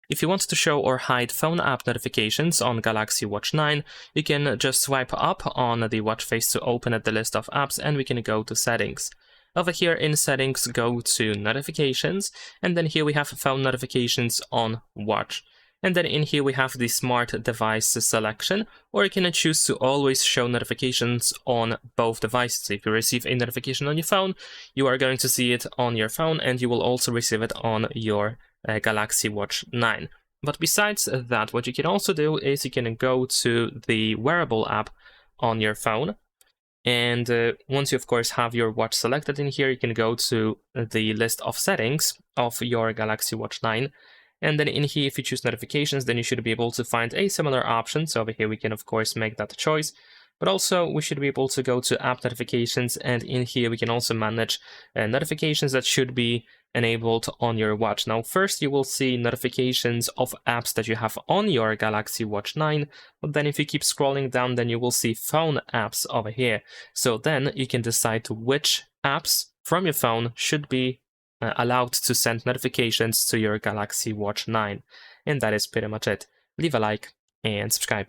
If you want to show or hide phone app notifications on Galaxy Watch 9, you can just swipe up on the watch face to open the list of apps, and we can go to settings. Over here in settings, go to notifications, and then here we have phone notifications on watch. And then in here we have the smart device selection, or you can choose to always show notifications on both devices. If you receive a notification on your phone, you are going to see it on your phone, and you will also receive it on your Galaxy Watch 9. But besides that, what you can also do is you can go to the wearable app on your phone. And once you, of course, have your watch selected in here, you can go to the list of settings of your Galaxy Watch 9. And then in here, if you choose notifications, then you should be able to find a similar option. So over here, we can, of course, make that choice. But also, we should be able to go to app notifications. And in here, we can also manage notifications that should be enabled on your watch. Now, first, you will see notifications of apps that you have on your Galaxy Watch 9. But then if you keep scrolling down, then you will see phone apps over here. So then you can decide which apps from your phone should be allowed to send notifications to your Galaxy Watch 9. And that is pretty much it. Leave a like and subscribe.